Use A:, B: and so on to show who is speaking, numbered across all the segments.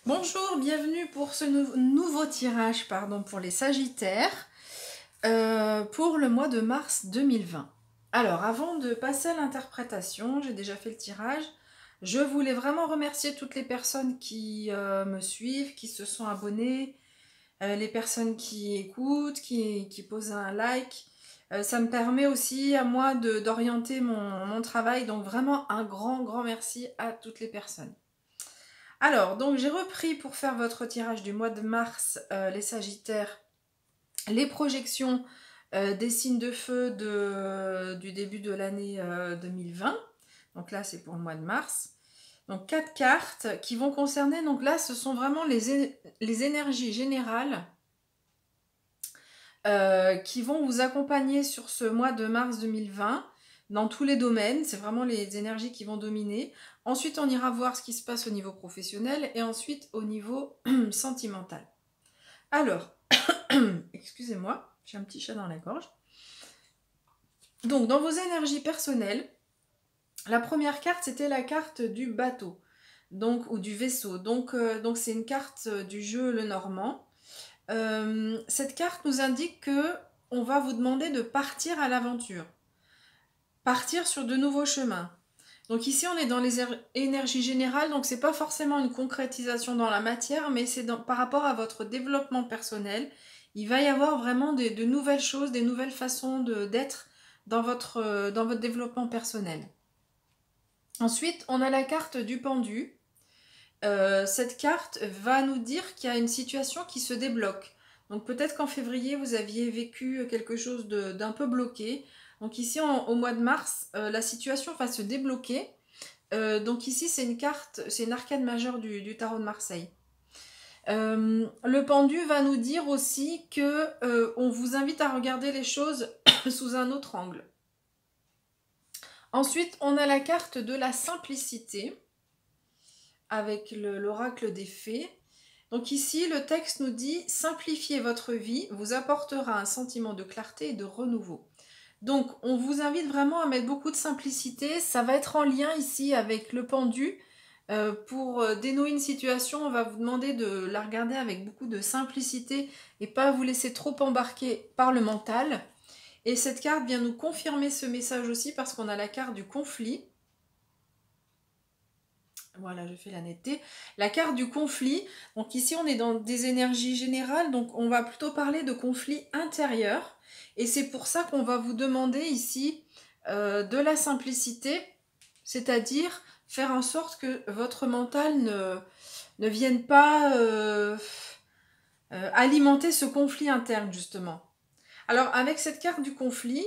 A: Bonjour, bienvenue pour ce nouveau tirage pour les Sagittaires pour le mois de mars 2020. Alors, avant de passer à l'interprétation, j'ai déjà fait le tirage. Je voulais vraiment remercier toutes les personnes qui me suivent, qui se sont abonnées, les personnes qui écoutent, qui posent un like. Ça me permet aussi à moi d'orienter mon travail. Donc vraiment un grand merci à toutes les personnes. Alors, donc j'ai repris pour faire votre tirage du mois de mars, les Sagittaires, les projections des signes de feu du début de l'année 2020. Donc là, c'est pour le mois de mars. Donc 4 cartes qui vont concerner, donc là, ce sont vraiment les énergies générales qui vont vous accompagner sur ce mois de mars 2020 dans tous les domaines. C'est vraiment les énergies qui vont dominer. Ensuite, on ira voir ce qui se passe au niveau professionnel et ensuite au niveau sentimental. Alors, excusez-moi, j'ai un petit chat dans la gorge. Donc, dans vos énergies personnelles, la première carte, c'était la carte du bateau, donc, ou du vaisseau. Donc c'est une carte du jeu Le Normand. Cette carte nous indique que on va vous demander de partir à l'aventure, partir sur de nouveaux chemins. Donc ici on est dans les énergies générales, donc c'est pas forcément une concrétisation dans la matière, mais c'est par rapport à votre développement personnel. Il va y avoir vraiment de nouvelles choses, des nouvelles façons d'être dans votre développement personnel. Ensuite, on a la carte du pendu. Cette carte va nous dire qu'il y a une situation qui se débloque. Donc peut-être qu'en février, vous aviez vécu quelque chose d'un peu bloqué. Donc ici, au mois de mars, la situation va se débloquer. Donc ici, c'est une carte, c'est une arcane majeure du tarot de Marseille. Le pendu va nous dire aussi que on vous invite à regarder les choses sous un autre angle. Ensuite, on a la carte de la simplicité avec l'oracle des fées. Donc ici, le texte nous dit « Simplifiez votre vie, vous apportera un sentiment de clarté et de renouveau ». Donc, on vous invite vraiment à mettre beaucoup de simplicité. Ça va être en lien ici avec le pendu. Pour dénouer une situation, on va vous demander de la regarder avec beaucoup de simplicité et pas vous laisser trop embarquer par le mental. Et cette carte vient nous confirmer ce message aussi parce qu'on a la carte du conflit. Voilà, je fais la netteté. La carte du conflit. Donc ici, on est dans des énergies générales. Donc on va plutôt parler de conflit intérieur. Et c'est pour ça qu'on va vous demander ici de la simplicité. C'est-à-dire faire en sorte que votre mental ne vienne pas alimenter ce conflit interne, justement. Alors, avec cette carte du conflit,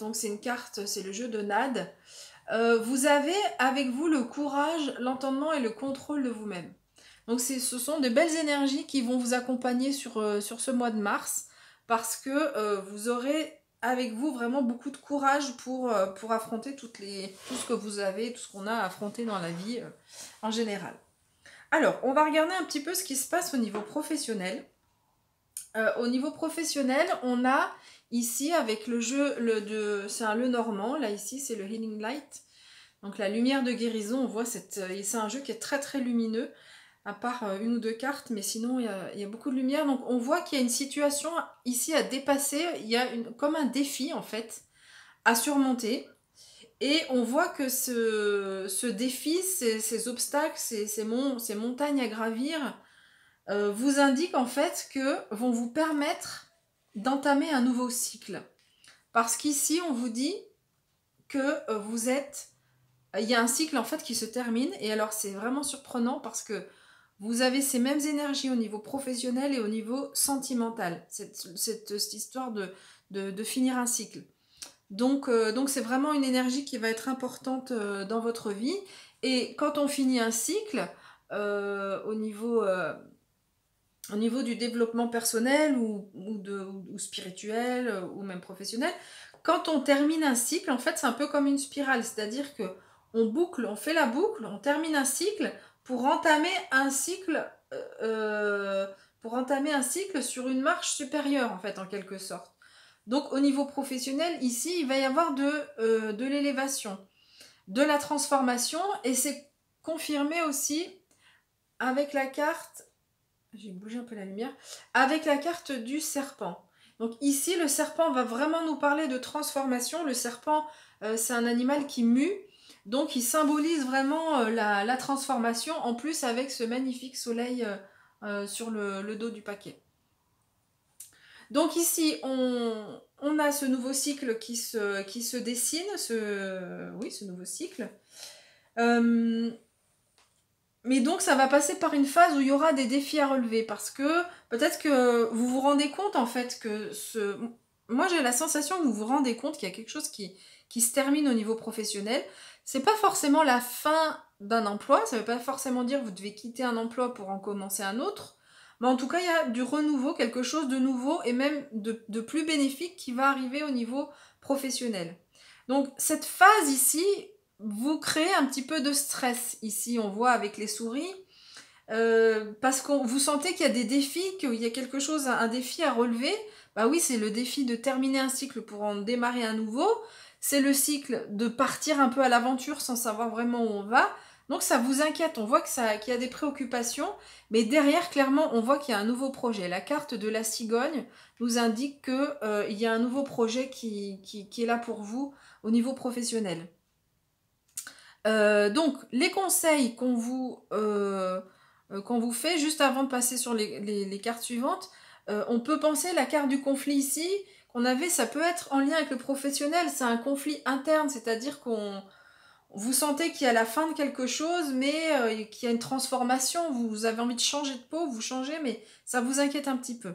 A: donc c'est une carte, c'est le jeu de Nade. Vous avez avec vous le courage, l'entendement et le contrôle de vous-même. Donc ce sont de belles énergies qui vont vous accompagner sur ce mois de mars parce que vous aurez avec vous vraiment beaucoup de courage pour affronter tout ce que vous avez, tout ce qu'on a à affronter dans la vie en général. Alors, on va regarder un petit peu ce qui se passe au niveau professionnel. Au niveau professionnel, on a ici avec le jeu, c'est un Le Normand, là ici c'est le Healing Light. Donc la lumière de guérison, on voit, c'est un jeu qui est très lumineux, à part une ou deux cartes, mais sinon il y a beaucoup de lumière. Donc on voit qu'il y a une situation ici à dépasser, il y a comme un défi en fait à surmonter. Et on voit que ce défi, ces obstacles, ces montagnes à gravir, vous indiquent en fait que vont vous permettre d'entamer un nouveau cycle. Parce qu'ici, on vous dit que vous êtes... Il y a un cycle en fait qui se termine et alors c'est vraiment surprenant parce que vous avez ces mêmes énergies au niveau professionnel et au niveau sentimental. Cette histoire de finir un cycle. Donc c'est vraiment une énergie qui va être importante dans votre vie. Et quand on finit un cycle, au niveau du développement personnel ou spirituel ou même professionnel, quand on termine un cycle, en fait, c'est un peu comme une spirale, c'est-à-dire que on boucle, on fait la boucle, on termine un cycle pour entamer un cycle, sur une marche supérieure, en fait, en quelque sorte. Donc, au niveau professionnel, ici, il va y avoir de l'élévation, de la transformation, et c'est confirmé aussi avec la carte, j'ai bougé un peu la lumière, avec la carte du serpent. Donc ici, le serpent va vraiment nous parler de transformation. Le serpent, c'est un animal qui mue, donc il symbolise vraiment la transformation, en plus avec ce magnifique soleil sur le dos du paquet. Donc ici, on a ce nouveau cycle qui se dessine, ce nouveau cycle. Mais donc ça va passer par une phase où il y aura des défis à relever, parce que peut-être que vous vous rendez compte en fait que moi j'ai la sensation que vous vous rendez compte qu'il y a quelque chose qui se termine au niveau professionnel. C'est pas forcément la fin d'un emploi, ça veut pas forcément dire que vous devez quitter un emploi pour en commencer un autre, mais en tout cas il y a du renouveau, quelque chose de nouveau et même de plus bénéfique qui va arriver au niveau professionnel. Donc cette phase ici, vous créez un petit peu de stress. Ici, on voit avec les souris, parce que vous sentez qu'il y a des défis, qu'il y a quelque chose, un défi à relever. Bah oui, c'est le défi de terminer un cycle pour en démarrer un nouveau. C'est le cycle de partir un peu à l'aventure sans savoir vraiment où on va. Donc ça vous inquiète, on voit qu'il y a des préoccupations, mais derrière, clairement, on voit qu'il y a un nouveau projet. La carte de la cigogne nous indique qu'il y a un nouveau projet qui est là pour vous au niveau professionnel. Donc, les conseils qu'on vous fait, juste avant de passer sur les cartes suivantes, on peut penser la carte du conflit ici, qu'on avait, ça peut être en lien avec le professionnel, c'est un conflit interne, c'est-à-dire qu'on vous sentez qu'il y a la fin de quelque chose, mais qu'il y a une transformation, vous avez envie de changer de peau, vous changez, mais ça vous inquiète un petit peu.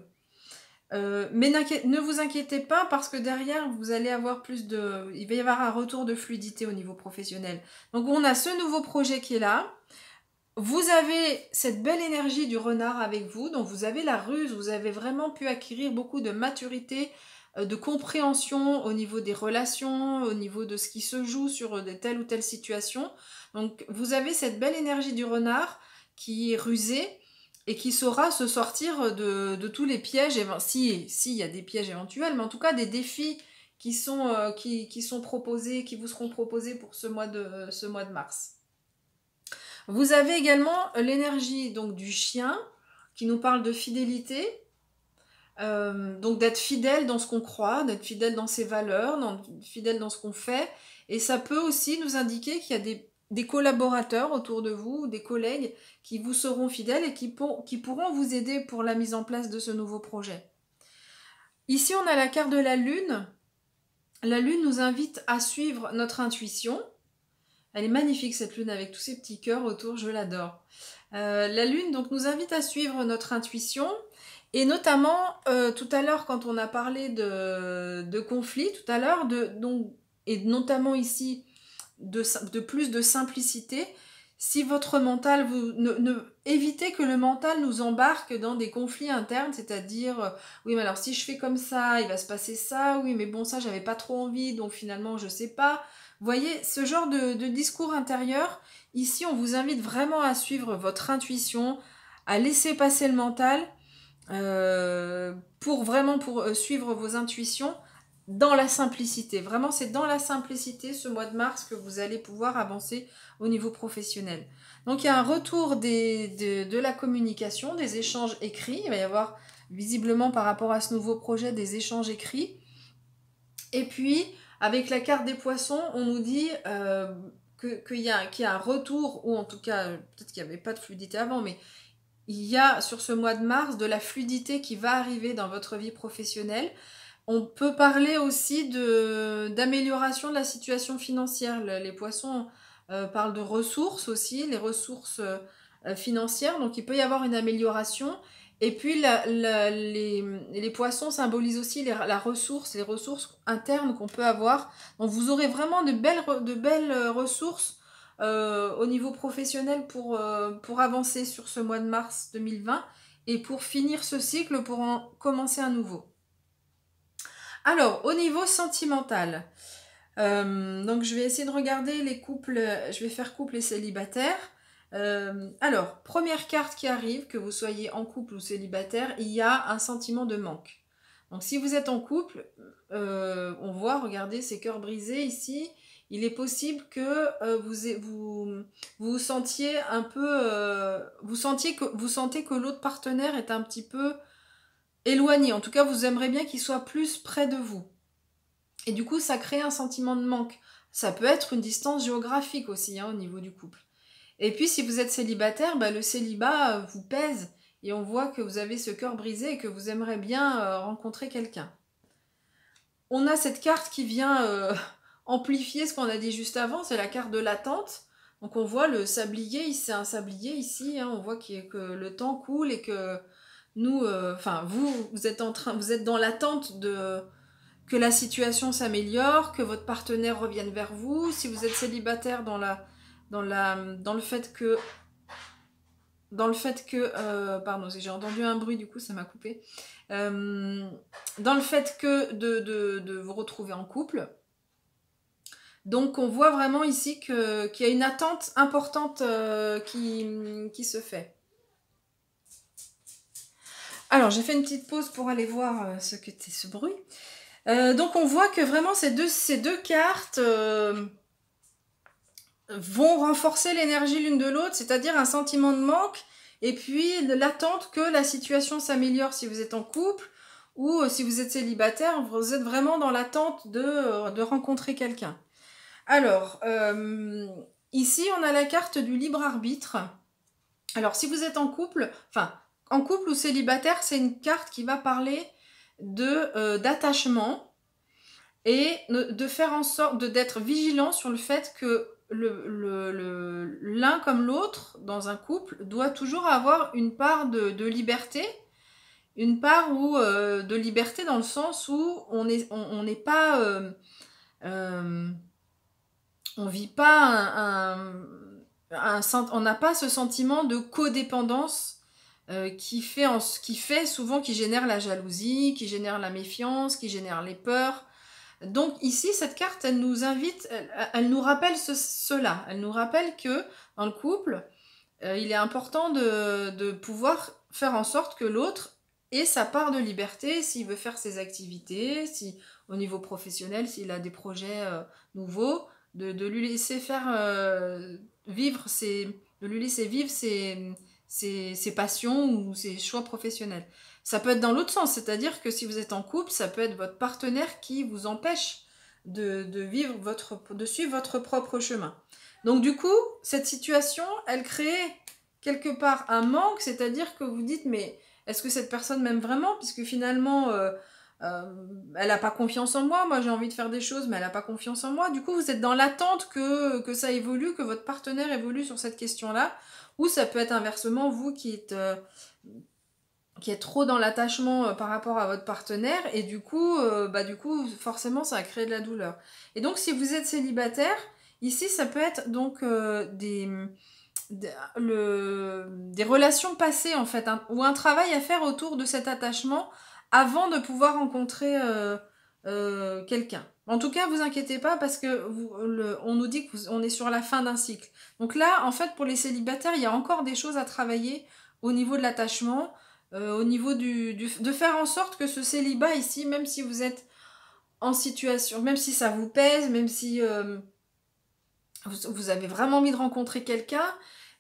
A: Mais ne vous inquiétez pas parce que derrière, vous allez avoir il va y avoir un retour de fluidité au niveau professionnel. Donc on a ce nouveau projet qui est là. Vous avez cette belle énergie du renard avec vous, donc vous avez la ruse, vous avez vraiment pu acquérir beaucoup de maturité, de compréhension au niveau des relations, au niveau de ce qui se joue sur telle ou telle situation. Donc vous avez cette belle énergie du renard qui est rusée et qui saura se sortir de tous les pièges, s'il y a des pièges éventuels, mais en tout cas des défis qui sont proposés, qui vous seront proposés pour ce mois de mars. Vous avez également l'énergie donc du chien qui nous parle de fidélité, donc d'être fidèle dans ce qu'on croit, d'être fidèle dans ses valeurs, fidèle dans ce qu'on fait, et ça peut aussi nous indiquer qu'il y a des collaborateurs autour de vous, des collègues qui vous seront fidèles et qui pourront vous aider pour la mise en place de ce nouveau projet. Ici, on a la carte de la Lune. La Lune nous invite à suivre notre intuition. Elle est magnifique cette Lune avec tous ces petits cœurs autour, je l'adore. La Lune donc, nous invite à suivre notre intuition. Et notamment, tout à l'heure, quand on a parlé de conflit, tout à l'heure, et notamment ici, de plus de simplicité, si votre mental, évitez que le mental nous embarque dans des conflits internes, c'est-à-dire, oui, mais alors si je fais comme ça, il va se passer ça, oui, mais bon, ça, j'avais pas trop envie, donc finalement, je sais pas. Vous voyez, ce genre de discours intérieur, ici, on vous invite vraiment à suivre votre intuition, à laisser passer le mental, pour suivre vos intuitions dans la simplicité. Vraiment, c'est dans la simplicité ce mois de mars que vous allez pouvoir avancer au niveau professionnel. Donc, il y a un retour de la communication, des échanges écrits. Il va y avoir visiblement par rapport à ce nouveau projet des échanges écrits. Et puis, avec la carte des poissons, on nous dit qu'il y a un retour, ou en tout cas, peut-être qu'il n'y avait pas de fluidité avant, mais il y a sur ce mois de mars de la fluidité qui va arriver dans votre vie professionnelle. On peut parler aussi d'amélioration de la situation financière. Les poissons parlent de ressources aussi, les ressources financières. Donc il peut y avoir une amélioration. Et puis les poissons symbolisent aussi les ressources internes qu'on peut avoir. Donc vous aurez vraiment de belles ressources au niveau professionnel pour avancer sur ce mois de mars 2020 et pour finir ce cycle, pour en commencer un nouveau. Alors, au niveau sentimental, donc je vais essayer de regarder les couples, je vais faire couple et célibataire. Alors, première carte qui arrive, que vous soyez en couple ou célibataire, il y a un sentiment de manque. Donc si vous êtes en couple, on voit, regardez ces cœurs brisés ici, il est possible que vous sentiez un peu, vous sentez que l'autre partenaire est un petit peu éloigné. En tout cas, vous aimeriez bien qu'il soit plus près de vous. Et du coup, ça crée un sentiment de manque. Ça peut être une distance géographique aussi, hein, au niveau du couple. Et puis, si vous êtes célibataire, bah, le célibat vous pèse et on voit que vous avez ce cœur brisé et que vous aimeriez bien rencontrer quelqu'un. On a cette carte qui vient amplifier ce qu'on a dit juste avant, c'est la carte de l'attente. Donc on voit le sablier, c'est un sablier ici, hein, on voit que le temps coule et que nous, vous êtes dans l'attente de que la situation s'améliore, que votre partenaire revienne vers vous. Si vous êtes célibataire dans le fait que pardon, j'ai entendu un bruit, du coup ça m'a coupé. Dans le fait que de vous retrouver en couple. Donc on voit vraiment ici qu'il y a une attente importante qui se fait. Alors j'ai fait une petite pause pour aller voir ce que c'est ce bruit. Donc on voit que vraiment ces deux cartes vont renforcer l'énergie l'une de l'autre, c'est-à-dire un sentiment de manque et puis l'attente que la situation s'améliore si vous êtes en couple ou si vous êtes célibataire, vous êtes vraiment dans l'attente de rencontrer quelqu'un. Alors, ici on a la carte du libre arbitre. Alors si vous êtes en couple ou célibataire, c'est une carte qui va parler d'attachement et de faire en sorte d'être vigilant sur le fait que l'un comme l'autre dans un couple doit toujours avoir une part de liberté, une part de liberté dans le sens où on n'est pas on vit pas on n'a pas ce sentiment de codépendance qui génère la jalousie, qui génère la méfiance, qui génère les peurs. Donc ici, cette carte, elle nous invite, elle nous rappelle cela. Elle nous rappelle que dans le couple, il est important de pouvoir faire en sorte que l'autre ait sa part de liberté s'il veut faire ses activités, si au niveau professionnel, s'il a des projets nouveaux, de lui laisser vivre ses passions ou ses choix professionnels. Ça peut être dans l'autre sens, c'est-à-dire que si vous êtes en couple, ça peut être votre partenaire qui vous empêche de suivre votre propre chemin. Donc du coup, cette situation, elle crée quelque part un manque, c'est-à-dire que vous dites, mais est-ce que cette personne m'aime vraiment? Puisque finalement, elle n'a pas confiance en moi j'ai envie de faire des choses, mais elle n'a pas confiance en moi. Du coup, vous êtes dans l'attente que ça évolue, que votre partenaire évolue sur cette question-là. Ou ça peut être inversement, vous qui êtes trop dans l'attachement par rapport à votre partenaire, et du coup, forcément, ça va créer de la douleur. Et donc, si vous êtes célibataire, ici, ça peut être donc des relations passées, en fait, ou un travail à faire autour de cet attachement avant de pouvoir rencontrer quelqu'un. En tout cas, vous inquiétez pas parce que on nous dit qu'on est sur la fin d'un cycle. Donc là, en fait, pour les célibataires, il y a encore des choses à travailler au niveau de l'attachement, au niveau de faire en sorte que ce célibat ici, même si vous êtes en situation, même si ça vous pèse, même si vous avez vraiment envie de rencontrer quelqu'un,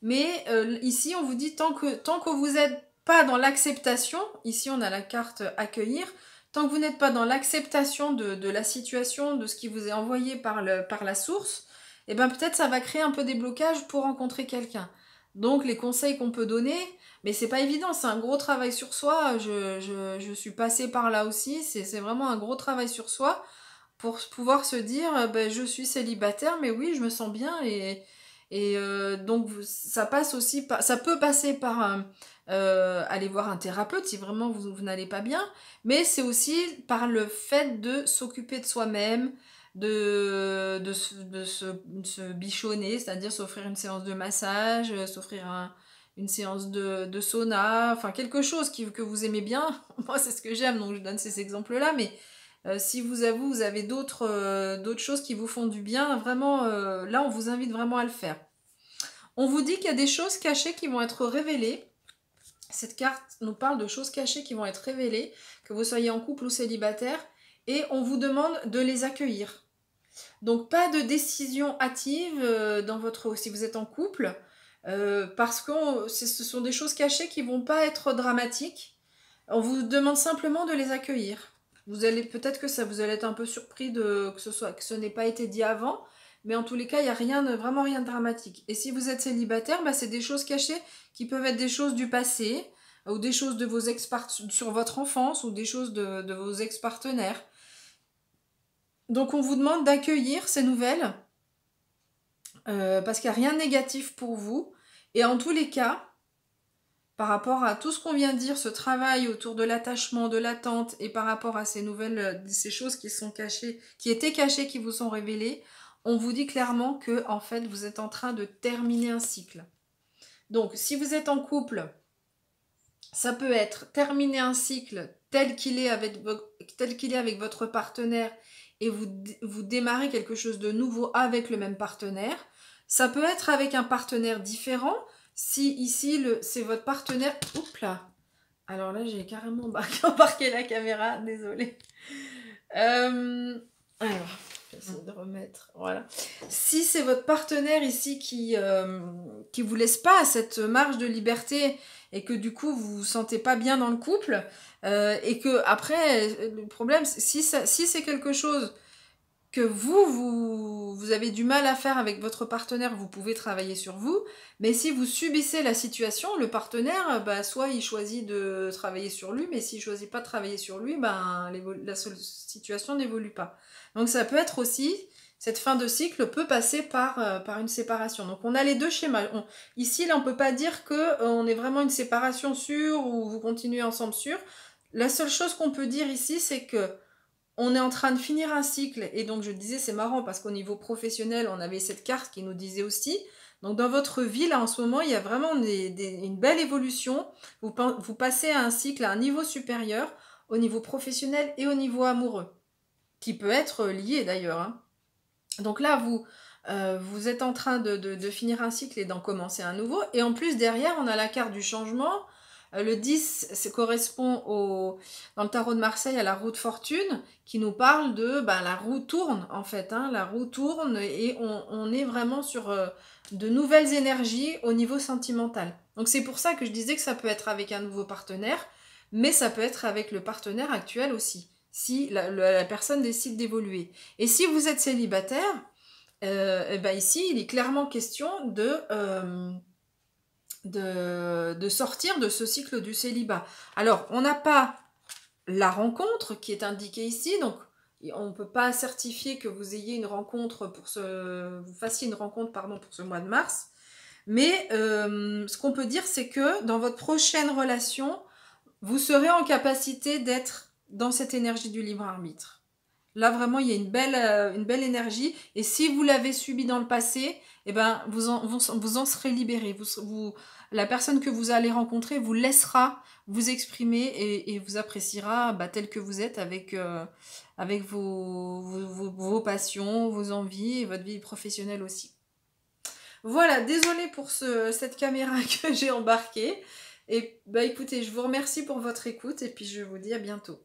A: mais ici, on vous dit tant que vous n'êtes pas dans l'acceptation, ici on a la carte accueillir, tant que vous n'êtes pas dans l'acceptation de la situation, de ce qui vous est envoyé par la source, et ben peut-être ça va créer un peu des blocages pour rencontrer quelqu'un. Donc les conseils qu'on peut donner, mais c'est pas évident, c'est un gros travail sur soi, je suis passée par là aussi, c'est vraiment un gros travail sur soi pour pouvoir se dire je suis célibataire, mais oui, je me sens bien donc ça peut passer par aller voir un thérapeute si vraiment vous n'allez pas bien, mais c'est aussi par le fait de s'occuper de soi-même, de se bichonner, c'est-à-dire s'offrir une séance de massage, s'offrir une séance de sauna, enfin quelque chose que vous aimez bien. Moi c'est ce que j'aime, donc je donne ces exemples-là, mais si vous avez d'autres choses qui vous font du bien, vraiment, là on vous invite vraiment à le faire. On vous dit qu'il y a des choses cachées qui vont être révélées. Cette carte nous parle de choses cachées qui vont être révélées, que vous soyez en couple ou célibataire, et on vous demande de les accueillir. Donc pas de décision hâtive si vous êtes en couple, parce que ce sont des choses cachées qui vont pas être dramatiques. On vous demande simplement de les accueillir. Vous allez peut-être que vous allez être un peu surpris que ce n'ait pas été dit avant, mais en tous les cas, il n'y a vraiment rien de dramatique. Et si vous êtes célibataire, bah, c'est des choses cachées qui peuvent être des choses du passé, ou des choses de vos sur votre enfance, ou des choses de vos ex-partenaires. Donc on vous demande d'accueillir ces nouvelles, parce qu'il n'y a rien de négatif pour vous. Et en tous les cas, par rapport à tout ce qu'on vient de dire, ce travail autour de l'attachement, de l'attente, et par rapport à ces nouvelles, ces choses qui sont cachées, qui étaient cachées, qui vous sont révélées, on vous dit clairement que en fait vous êtes en train de terminer un cycle. Donc si vous êtes en couple, ça peut être terminer un cycle tel qu'il est avec votre partenaire et vous démarrez quelque chose de nouveau avec le même partenaire. Ça peut être avec un partenaire différent. Si ici c'est votre partenaire... Oups là. Alors là j'ai carrément embarqué la caméra, désolée. Alors, j'essaie de remettre, voilà. Si c'est votre partenaire ici qui vous laisse pas cette marge de liberté et que du coup vous vous sentez pas bien dans le couple, et que après le problème, si c'est quelque chose que vous avez du mal à faire avec votre partenaire, vous pouvez travailler sur vous, mais si vous subissez la situation, le partenaire, bah, soit il choisit de travailler sur lui, mais s'il choisit pas de travailler sur lui, ben, la situation n'évolue pas. Donc ça peut être aussi, cette fin de cycle peut passer par une séparation. Donc on a les deux schémas. Ici, là, on peut pas dire que on est vraiment une séparation sûre ou vous continuez ensemble sûr. La seule chose qu'on peut dire ici, c'est que on est en train de finir un cycle, et donc je disais c'est marrant parce qu'au niveau professionnel on avait cette carte qui nous disait aussi, donc dans votre vie là en ce moment il y a vraiment une belle évolution, vous passez à un cycle à un niveau supérieur au niveau professionnel et au niveau amoureux, qui peut être lié d'ailleurs, hein. Donc là vous êtes en train de finir un cycle et d'en commencer un nouveau, et en plus derrière on a la carte du changement. Le 10, ça correspond dans le tarot de Marseille à la roue de fortune, qui nous parle de la roue tourne en fait, hein, la roue tourne et on est vraiment sur de nouvelles énergies au niveau sentimental. Donc c'est pour ça que je disais que ça peut être avec un nouveau partenaire, mais ça peut être avec le partenaire actuel aussi, si la personne décide d'évoluer. Et si vous êtes célibataire, ici il est clairement question de sortir de ce cycle du célibat. Alors, on n'a pas la rencontre qui est indiquée ici, donc on ne peut pas certifier que vous ayez une rencontre vous fassiez une rencontre pour ce mois de mars, mais ce qu'on peut dire, c'est que dans votre prochaine relation, vous serez en capacité d'être dans cette énergie du libre arbitre. Là, vraiment, il y a une belle énergie. Et si vous l'avez subi dans le passé, eh ben, vous en serez libéré. La personne que vous allez rencontrer vous laissera vous exprimer et vous appréciera tel que vous êtes avec vos passions, vos envies et votre vie professionnelle aussi. Voilà, désolée pour cette caméra que j'ai embarquée. Et écoutez, je vous remercie pour votre écoute et puis je vous dis à bientôt.